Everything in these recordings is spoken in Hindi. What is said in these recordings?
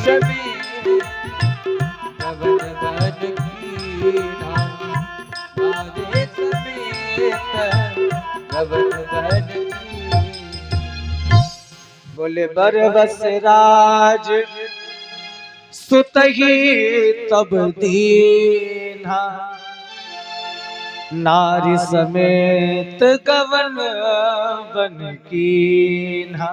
समेत गगन बन कीन्हा, बाजे समेत गगन बन कीन्हा। बोले बरबस राज सुतहि तब दीन्हा, नारी समेत गगन बन कीन्हा।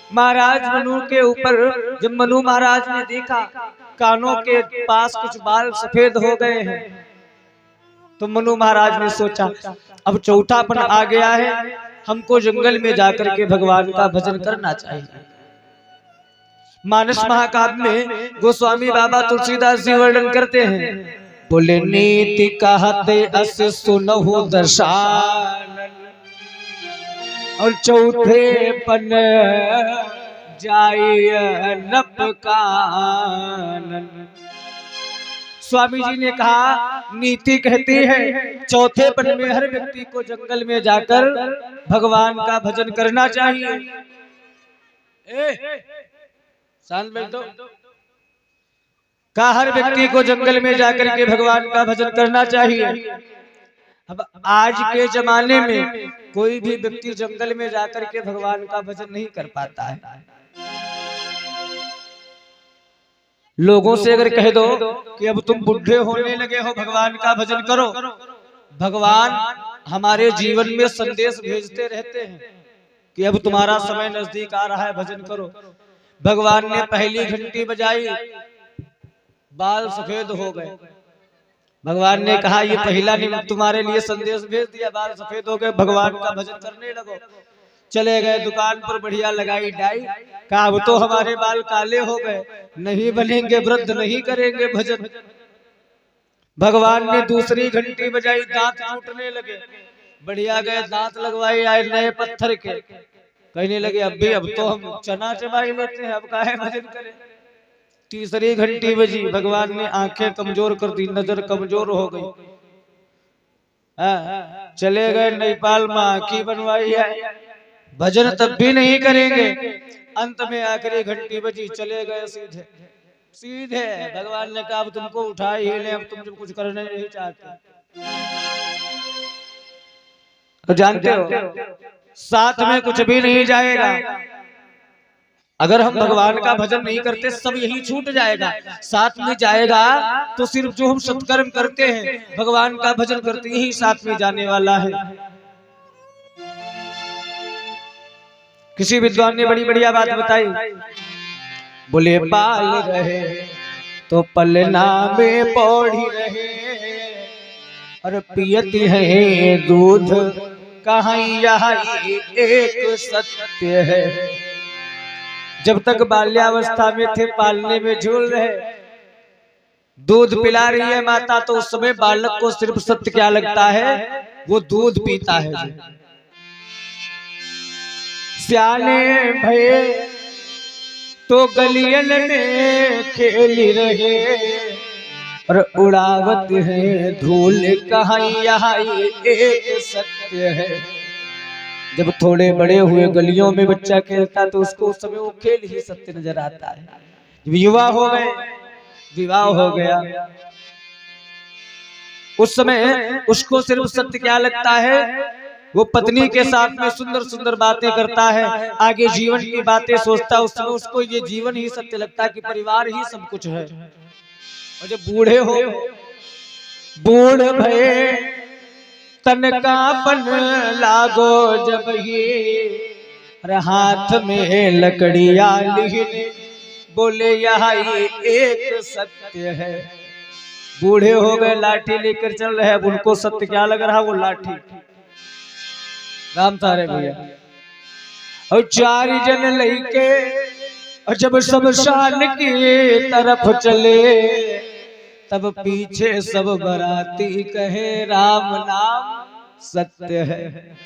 महाराज मनु के ऊपर जब मनु महाराज ने देखा कानों के पास कुछ बाल सफेद हो गए हैं, तो मनु महाराज ने सोचा अब चौथापन आ गया है, हमको जंगल में जाकर के भगवान का भजन करना चाहिए। मानस महाकाव्य में गोस्वामी बाबा तुलसीदास जी वर्णन करते हैं, बोले नीति कहते अस सुनहु दशानन, और चौथे पन जाय नप कानन। स्वामी जी ने कहा नीति कहती है चौथे पन में हर व्यक्ति को जंगल में जाकर भगवान का भजन करना चाहिए। शांत बैठो। कहा हर व्यक्ति को जंगल में जाकर के भगवान का भजन करना चाहिए। अब आज के जमाने में कोई भी व्यक्ति जंगल में जाकर के भगवान का भजन नहीं कर पाता है। लोगों से अगर कह दो कि अब तुम बुढ़े होने लगे हो, भगवान का भजन करो, भगवान हमारे जीवन में संदेश भेजते रहते हैं कि अब तुम्हारा समय नजदीक आ रहा है, भजन करो। भगवान ने पहली घंटी बजाई, बाल सफेद हो गए। भगवान ने कहा ये पहला निमित्त तुम्हारे लिए संदेश भेज दिया, बाल सफेद हो गए, भगवान का भजन करने लगो। चले गए दुकान पर, बढ़िया लगाई डाई, कहा अब तो हमारे बाल काले हो गए, नहीं बनेंगे वृद्ध, नहीं करेंगे भजन। भगवान ने दूसरी घंटी बजाई, दांत टूटने लगे, बढ़िया गए दांत लगवाए, आए नए पत्थर के, कहने लगे अब तो हम चना चबाई लेते हैं, अब काहे भजन करें। तीसरी घंटी बजी, भगवान ने आंखें कमजोर कर दी, नजर कमजोर हो गई। चले गए नेपाल में आंखी बनवाई है, भजन तब भी नहीं करेंगे। अंत में आखिरी घंटी बजी, चले गए सीधे सीधे। भगवान ने कहा अब तुमको उठा ही ले, अब तुम जब कुछ करने नहीं चाहते। तो जानते हो साथ में कुछ भी नहीं जाएगा। अगर हम भगवान का भजन नहीं करते सब यही छूट जाएगा। साथ में जाएगा तो सिर्फ जो हम सत्कर्म करते हैं, भगवान का भजन करते, यही साथ में जाने वाला है। किसी विद्वान ने बड़ी बढ़िया बात बताई, बोले पाल रहे तो पलना में पौड़ी रहे, और पियती है दूध कहाँ यहाँ एक सत्य है। जब तक बाल्यावस्था में थे पालने में झूल रहे, दूध पिला रही है माता, तो उस समय बालक को सिर्फ सत्य क्या लगता है, वो दूध पीता है। सियाने भये तो गलियन में खेली रहे, और उड़ावत है धूल कहाँ यहाँ एक सत्य है। जब थोड़े बड़े हुए गलियों में बच्चा खेलता तो उसको उस समय वो खेल ही सत्य नजर आता है। जब युवा हो गए, विवाह हो गया, उस समय उसको सिर्फ सत्य क्या लगता है, वो पत्नी के साथ में सुंदर सुंदर बातें करता है, आगे जीवन की बातें सोचता है। उस समय उसको ये जीवन ही सत्य लगता है कि परिवार ही सब कुछ है। और जब बूढ़े हो, बूढ़ भये तन का पन लागो जब ये, हाथ में लकड़ियां लिखने, बोले यहाँ एक सत्य है। बूढ़े हो गए, लाठी लेकर चल रहे हैं, उनको सत्य क्या लग रहा, वो लाठी। राम तारे भैया। और चार जन लइके, और जब शमशान की तरफ चले, तब पीछे सब बराती कहे राम नाम सत्य है।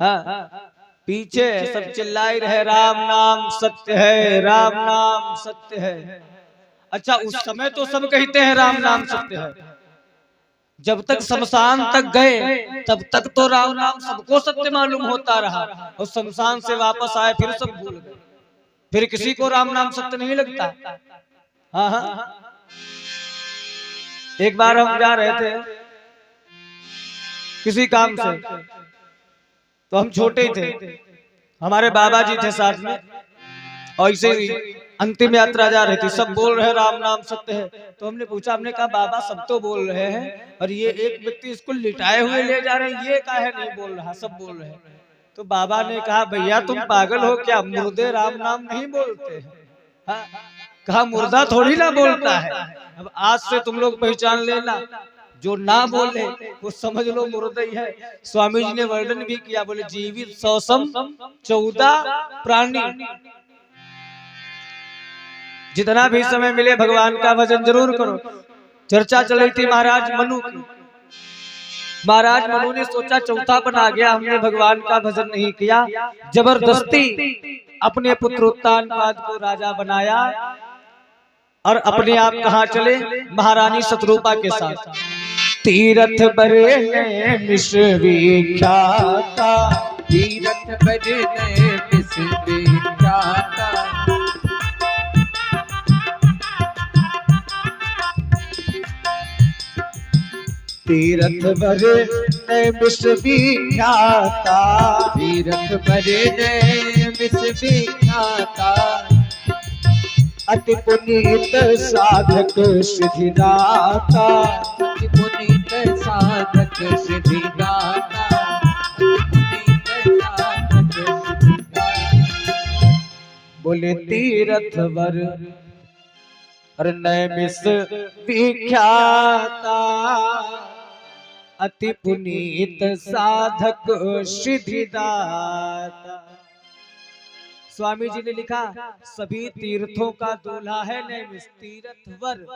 हाँ, पीछे सब चिल्लाई रहे राम नाम सत्य है, राम नाम सत्य है। अच्छा, उस समय तो सब कहते हैं राम नाम सत्य है, जब तक शमशान तक गए तब तक तो राम नाम सबको सत्य मालूम होता रहा, और शमशान से वापस आए फिर सब भूल गए, फिर किसी को राम नाम सत्य नहीं लगता। हाँ हाँ, एक बार हम जा रहे थे किसी काम से, तो हम छोटे ही थे, हमारे बाबा जी थे साथ में, और ऐसे ही अंतिम यात्रा जा रही थी, सब बोल रहे राम नाम सत्य है। तो हमने पूछा, हमने कहा बाबा सब तो बोल रहे हैं और ये एक व्यक्ति इसको लिटाए हुए ले जा रहे हैं, ये काहे नहीं बोल रहा, सब बोल रहे हैं। तो बाबा ने कहा भैया तुम पागल हो क्या, मुर्दे राम नाम नहीं बोलते हैं। हाँ, कहा मुर्दा थोड़ी ना बोलता है। अब आज से तुम लोग पहचान लेना, जो ना बोले वो समझ लो मुर्दा ही है। स्वामी जी ने वर्णन भी किया, बोले जीवित 14 प्राणी, जितना भी समय मिले भगवान का भजन जरूर करो। चर्चा चल रही थी महाराज मनु की, महाराज मनु ने सोचा चौथा बना गया, हमने भगवान का भजन नहीं किया, जबरदस्ती अपने पुत्र उत्तानपाद को राजा बनाया और अपने आप कहाँ चले, महारानी शतरूपा के साथ। तीरथ बरे ने विख्याता, तीरथ बरे ने विख्याता, तीरथ बरे ने विख्याता, तीरथ बरे ने विख्याता, अति पुनीत साधक सिद्धिदाता, अति पुनीत साधक सिद्धिदाता, बोले तीरथ वर नैमिष विख्याता, अति पुनीत साधक सिद्धिदाता। स्वामी जी ने लिखा सभी तीर्थों का दूल्हा है नैमिष, तीर्थवर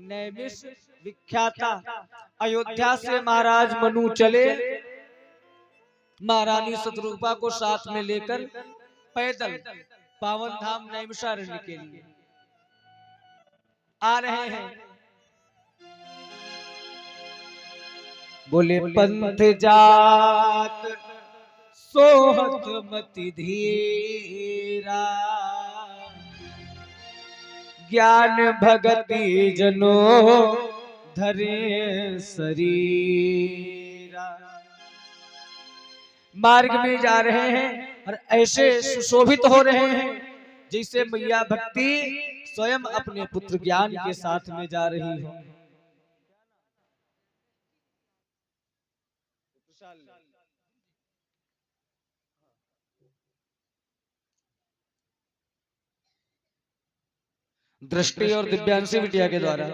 नैमिष विख्याता। अयोध्या से महाराज मनु चले महारानी शतरूपा को साथ में लेकर पैदल पावन धाम नैमिषारण्य के लिए आ रहे हैं। बोले पंथ जात सोहत मति धीरा, ज्ञान भगति जनो धरे शरीरा। मार्ग में जा रहे हैं और ऐसे सुशोभित हो रहे हैं जैसे मैया भक्ति स्वयं अपने पुत्र ज्ञान के साथ में जा रही हो। दृष्टि और दिव्यांशी बिटिया के द्वारा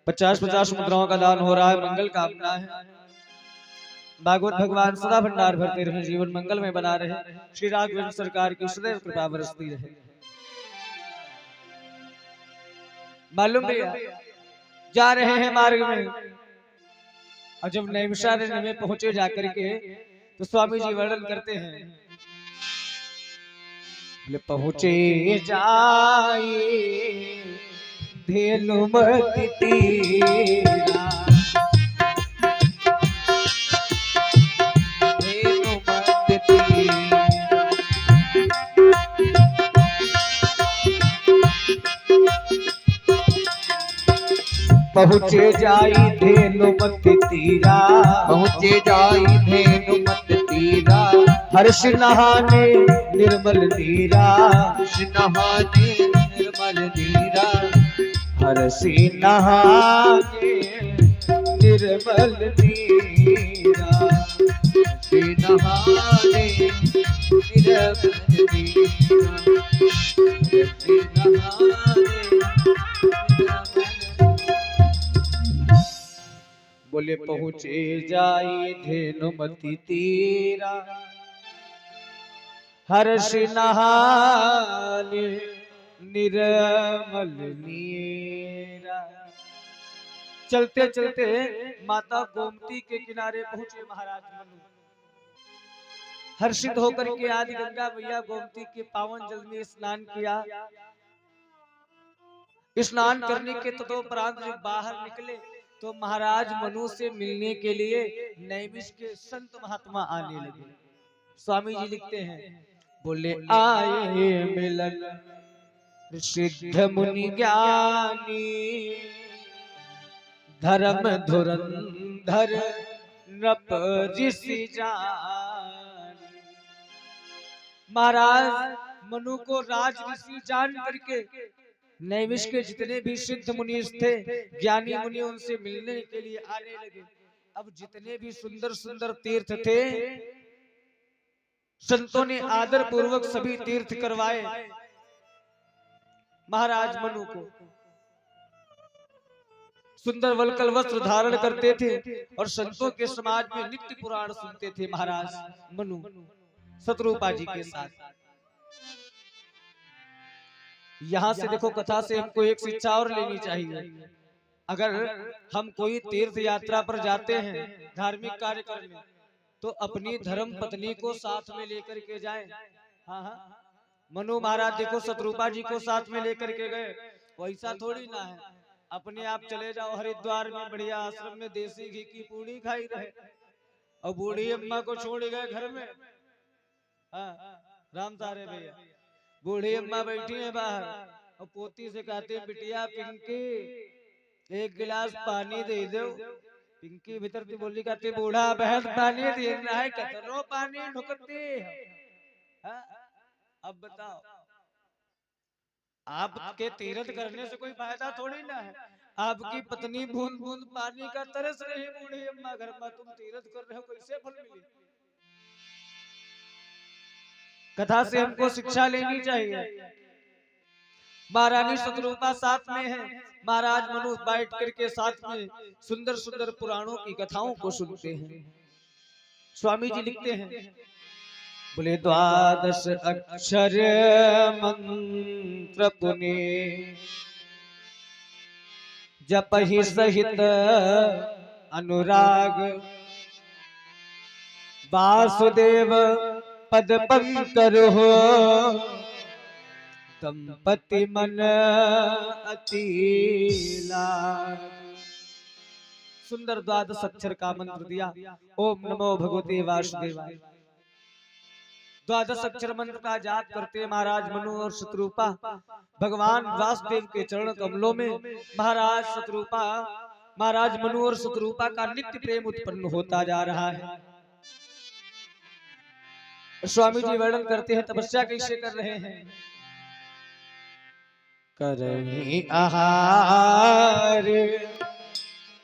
50-50 मुद्राओं का दान हो रहा है, मंगल कामना है। भागवत भगवान सदा भंडार भरते रहे, जीवन मंगल में बना रहे, श्री राघवेंद्र सरकार की सदैव कृपा बरसती रहे। मालूम भैया जा रहे हैं मार्ग में, और जब नैमिषारण्य में पहुंचे जाकर के तो स्वामी जी वर्णन करते हैं, पहुंचे जाए धेनुमति तीरा, धेनुमति तीरा, पहुंचे जाई धेनुमति तीरा, पहुंचे जाई धेनुमति तीरा, हर्ष नहाने निर्मल नीरा, हर्ष नहाने निर्मल नीरा, हर्षि नहाने निर्मल नीरा, हर्षि नहाने निर्मल नीरा, हर्षि नहाने बोले पहुंचे जाई धेनुमति तीरा, हर्ष नहाने निर्मल नीरा। चलते चलते माता गोमती के किनारे पहुंचे महाराज मनु। हर्षित होकर के आदि गंगा मैया गोमती के पावन जल में स्नान किया। स्नान करने के तदोपरांत जब बाहर निकले तो महाराज मनु से मिलने के लिए नैमिष के संत महात्मा आने लगे। स्वामी जी लिखते हैं, बोले आए मिलन सिद्ध मुनि ज्ञानी, धर्म धुरंधर नृप ऋषि जानी। महाराज मनु को राज ऋषि जान करके नैमिष के जितने भी सिद्ध मुनि थे, ज्ञानी मुनि, उनसे मिलने के लिए आने लगे। अब जितने भी सुंदर सुंदर तीर्थ थे, संतों ने आदर पूर्वक सभी तीर्थ करवाए महाराज मनु को। सुंदर वल्कल वस्त्र धारण करते थे और संतों के समाज में नित्य पुराण सुनते थे महाराज मनु शत्रुपा जी के साथ। यहां से देखो, कथा से हमको एक शिक्षा और लेनी चाहिए। अगर हम कोई तीर्थ यात्रा पर जाते हैं धार्मिक कार्य करने, तो अपनी धर्म पत्नी को साथ में लेकर के जाएं। हाँ हाँ, मनु महाराज देखो शत्रुपा जी को साथ में लेकर के गए, वैसा थोड़ी ना है अपने आप चले जाओ हरिद्वार में बढ़िया आश्रम में देसी घी की पूड़ी खाई रहे और बूढ़ी अम्मा को छोड़ गए घर में। हाँ, राम तारे भैया, बूढ़ी अम्मा बैठी है बाहर और पोती से कहते हैं, बिटिया पिंकी एक गिलास पानी दे दो। पिंकी भीतर से बोली, कहती बूढ़ा बहन पानी देना है, कतरो पानी ढुकती है। अब बताओ, आपके तीर्थ करने से कोई फायदा थोड़ी ना है। आपकी पत्नी बूंद बूंद पानी का तरस रही बूढ़ी अम्मा घर में, तुम तीर्थ कर रहे हो, कैसे फल मिले। कथा से हमको शिक्षा लेनी चाहिए। महारानी शत्रुपा साथ में है, महाराज मनु बैठ करके साथ में सुंदर सुंदर पुराणों की कथाओं को सुनते हैं। स्वामी जी लिखते हैं, बोले द्वादश अक्षर मंत्र पुने जपहि सहित अनुराग, वासुदेव पद पंकर हो दंपति मन अति लाग। सुंदर द्वादश अक्षर का मंत्र दिया, ओम नमो भगवते वासुदेवाय। द्वादश अक्षर मंत्र का जाप करते महाराज मनु और शत्रुपा भगवान वासुदेव के चरण कमलों में। महाराज मनु और शत्रुपा का नित्य प्रेम उत्पन्न होता जा रहा है। स्वामी जी वर्णन करते हैं तपस्या कैसे कर रहे हैं। करही आहार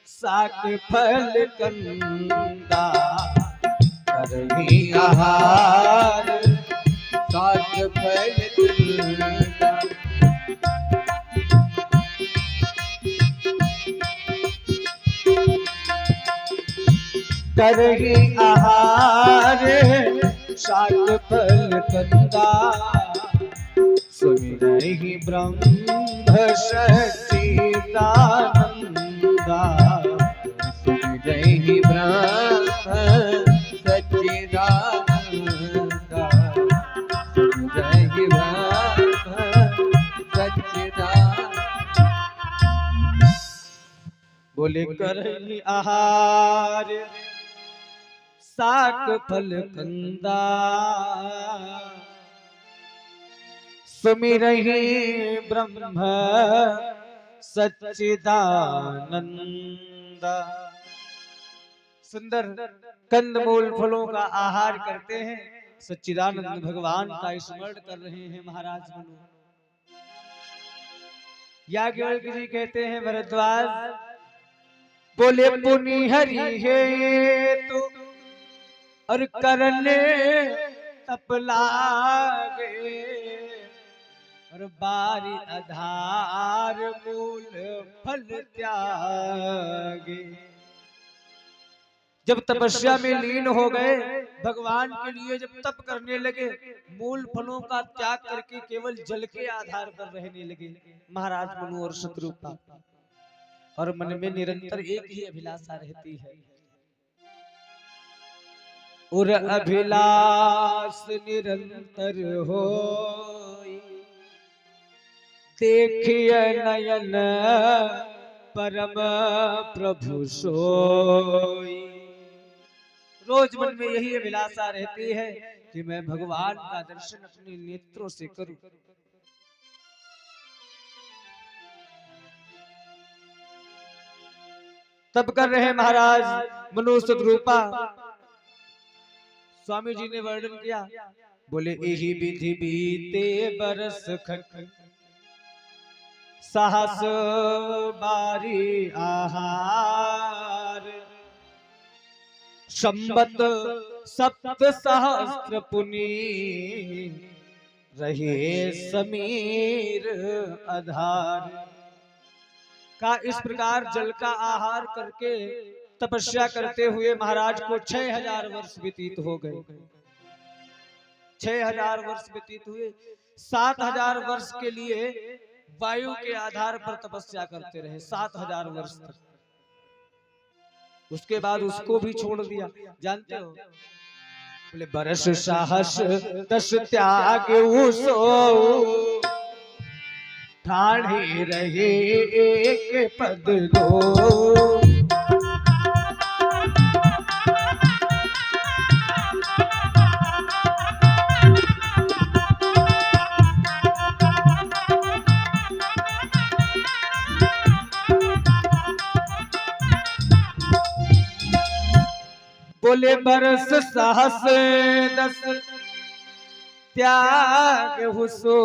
साक फल कंदा, करही आहार साक फल कंदा, करही आहार साक फल कंदा, सुमिरहि ब्रह्म सच्चिदानंदा, सुमिरहि ब्रह्म सच्चिदानंदा, सुमिरहि ब्रह्म सच्चिदानंदा। बोले करही आहार साक फल कंदा, सुमिरहि ब्रह्म सच्चिदानंदा। सुंदर कंदमूल फलों का आहार करते हैं, सच्चिदानंद भगवान का स्मरण कर रहे हैं महाराज मनु। याज्ञवल्क्य जी कहते हैं, भरद्वाज बोले पुनि हरि है तो और करने तप लागे, और बारी आधार मूल फल त्यागे। जब तपस्या में लीन हो गए, भगवान के लिए जब तप करने लगे, मूल फलों का त्याग करके केवल जल के आधार पर रहने लगे महाराज मनु और शत्रुपा। और मन में निरंतर एक ही अभिलाषा रहती है, और अभिलाष निरंतर हो देखिए नयन परम प्रभु सोई। रोज मन में यही अभिलाषा रहती है कि मैं भगवान का दर्शन अपने नेत्रों से करूं। तब कर रहे महाराज मनुष्य रूपा। स्वामी जी ने वर्णन किया, बोले यही विधि बीते बरस खट, साहस बारी आहार, संबत सप्त सहस्त्र पुनी, रहे समीर आधार। का इस प्रकार जल का आहार करके तपस्या करते हुए महाराज को 6000 वर्ष व्यतीत हो गए। 6000 वर्ष व्यतीत हुए। 7000 वर्ष के लिए वायु के आधार पर तपस्या करते रहे, 7000 वर्ष तक। उसके बाद उसको भी छोड़ दिया। जानते हो, बोले बरस साहस 10 त्याग सो, ठाढ़े रहे एक पद दो। बोले बरस साहस 10 त्याग हुसो,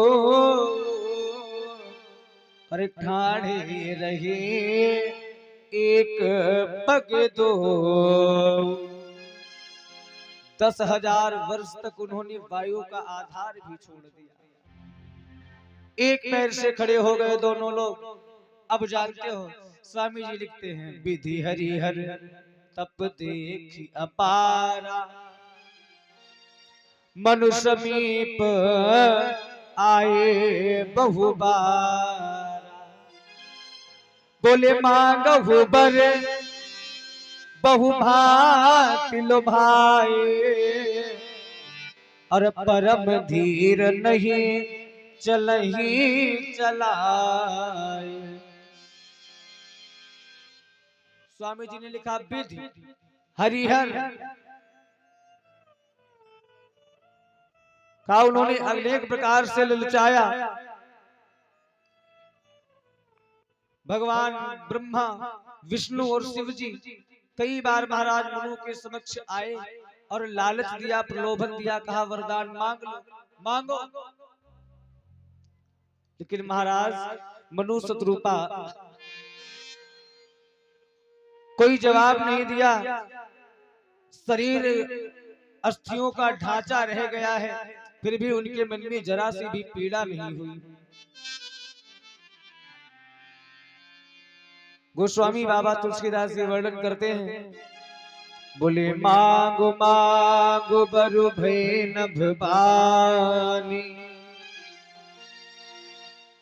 अरे ठाढ़े रहे एक पग दो। 10,000 वर्ष तक उन्होंने वायु का आधार भी छोड़ दिया। एक पैर से खड़े हो गए दोनों लोग। अब जानते हो, स्वामी जी लिखते हैं, विधि हरिहर तप देखी अपारा, मनु समीप आए बहुबार। बोले मांगहु बर बहुभांति लोभाए, और परम धीर नहीं चलहि चलाए। स्वामी जी ने लिखा, विधि हरिहर का उन्होंने अनेक प्रकार से ललचाया। भगवान ब्रह्मा, विष्णु और शिव जी कई बार महाराज मनु के समक्ष आए और लालच दिया, प्रलोभन दिया, कहा वरदान मांग लो, मांगो। लेकिन महाराज मनु शत्रुपा कोई जवाब नहीं दिया। शरीर अस्थियों का ढांचा रह गया है, फिर भी उनके मन में जरा सी भी पीड़ा नहीं हुई। गोस्वामी बाबा तुलसीदास जी वर्णन करते हैं, बोले मांगो मांगो बरु भय नभ बानी,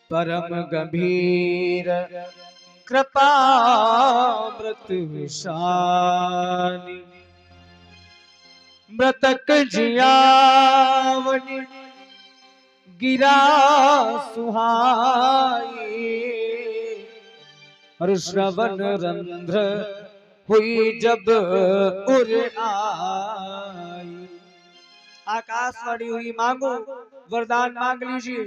परम गंभीर कृपा मृत्यु विषानी। मृतक जियावनी गिरा सुहाई, और श्रवण रंध्र हुई जब उर आई। आकाशवाणी हुई, मांगो वरदान मांग लीजिए।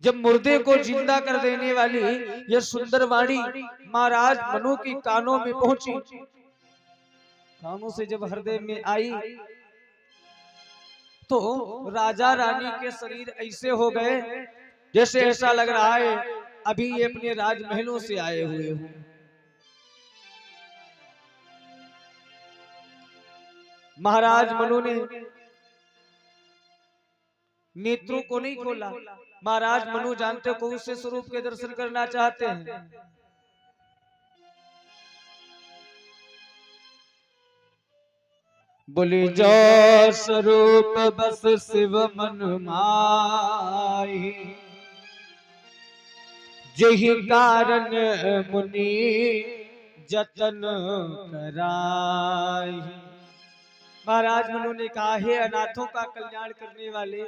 जब मुर्दे को जिंदा कर देने वाली यह सुंदर वाणी महाराज मनु की कानों में पहुंची, कानों से जब हृदय में आई तो राजा रानी के शरीर ऐसे हो गए जैसे ऐसा लग रहा है अभी ये अपने राजमहलों से आए हुए हो। महाराज मनु ने नेत्रों को नहीं खोला। महाराज मनु जानते हो कौन से स्वरूप के दर्शन करना चाहते हैं? बोले जो स्वरूप बस शिव मन माही, जही कारण मुनि जतन कराई। महाराज मनु ने कहा, हे अनाथों का कल्याण करने वाले,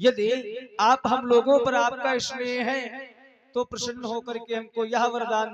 यदि आप हम लोगों पर आपका स्नेह है तो प्रसन्न होकर के हमको यह वरदान